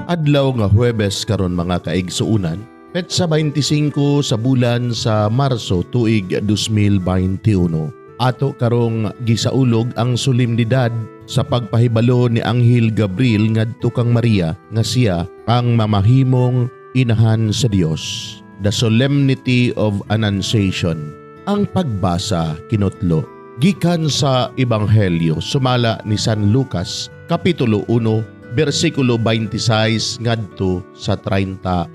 Adlaw nga Huwebes karon mga kaigsuunan, petsa 25 sa bulan sa Marso tuig 2021. Ato karong gisaulog ang solemnidad sa pagpahibalo ni Anghel Gabriel ngadto kang Maria nga siya ang mamahimong inahan sa Dios. The Solemnity of Annunciation. Ang pagbasa kinutlo gikan sa Ebanghelyo sumala ni San Lucas kapitulo 1 versikulo 26 ngadto sa 38.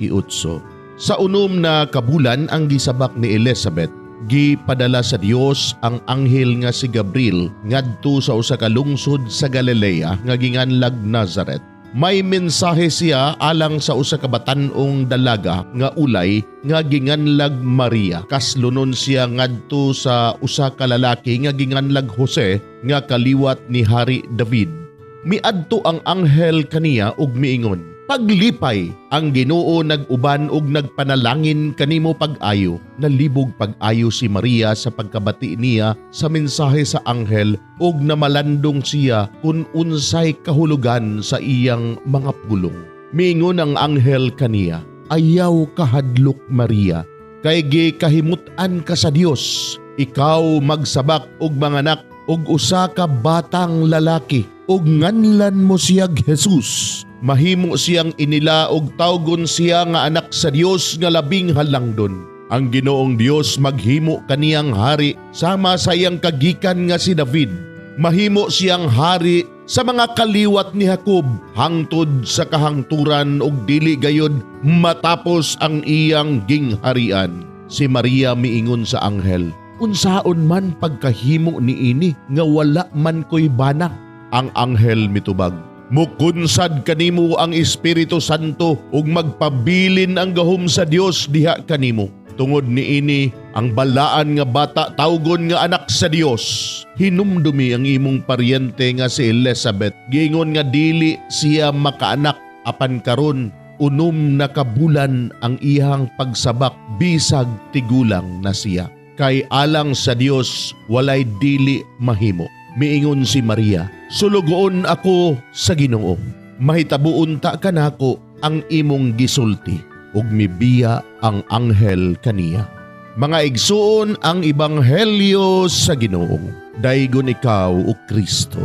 Sa unom na kabulan ang gisabak ni Elizabeth, gipadala sa Dios ang anghel nga si Gabriel ngadto sa usa ka lungsod sa Galilea nga ginganlag Nazareth. May mensahe siya alang sa usa ka batan-ong dalaga nga ulay nga ginganlag Maria. Kaslunon siya ngadto sa usa ka lalaki nga ginganlag Jose nga kaliwat ni Hari David. Miadto ang anghel kaniya ug miingon, "Paglipay, ang Ginoo nag-uban ug nagpanalangin kanimo pag-ayo." Nalibog pag-ayo si Maria sa pagkabati niya sa mensahe sa anghel ug namalandong siya kun unsay kahulugan sa iyang mga pulong. Miingon ang anghel kaniya, "Ayaw kahadlok Maria, kay gikahimutan ka sa Dios. Ikaw magsabak og manganak og usa ka batang lalaki, ug nganlan mo siyag Jesus. Mahimo siyang inila ug tawgon siya nga anak sa Dios nga labing halangdon. Ang Ginoong Dios maghimo kaniyang hari sama sa iyang kagikan nga si David. Mahimo siyang hari sa mga kaliwat ni Jacob hangtod sa kahangturan ug dili gayud matapos ang iyang gingharian." Si Maria miingon sa anghel, "Unsaon man pagkahimo niini nga wala man ko'y bana?" Ang anghel mitubag, "Mukunsad kanimo ang Espiritu Santo ug magpabilin ang gahom sa Dios diha kanimo. Tungod niini ang balaan nga bata tawgon nga anak sa Dios." Hinumdumi ang imong paryente nga si Elizabeth, giingon nga dili siya makaanak apan karon unom na kabulan ang iyang pagsabak bisag tigulang na siya. Kay alang sa Dios walay dili mahimo. Miingon si Maria, "Sulugoon ako sa Ginoo. Mahitabuon ta kanako ang imong gisulti." Ug mibiya ang anghel kaniya. Mga igsuon ang Ebanghelyo sa Ginoo. Daygon ikaw o Kristo.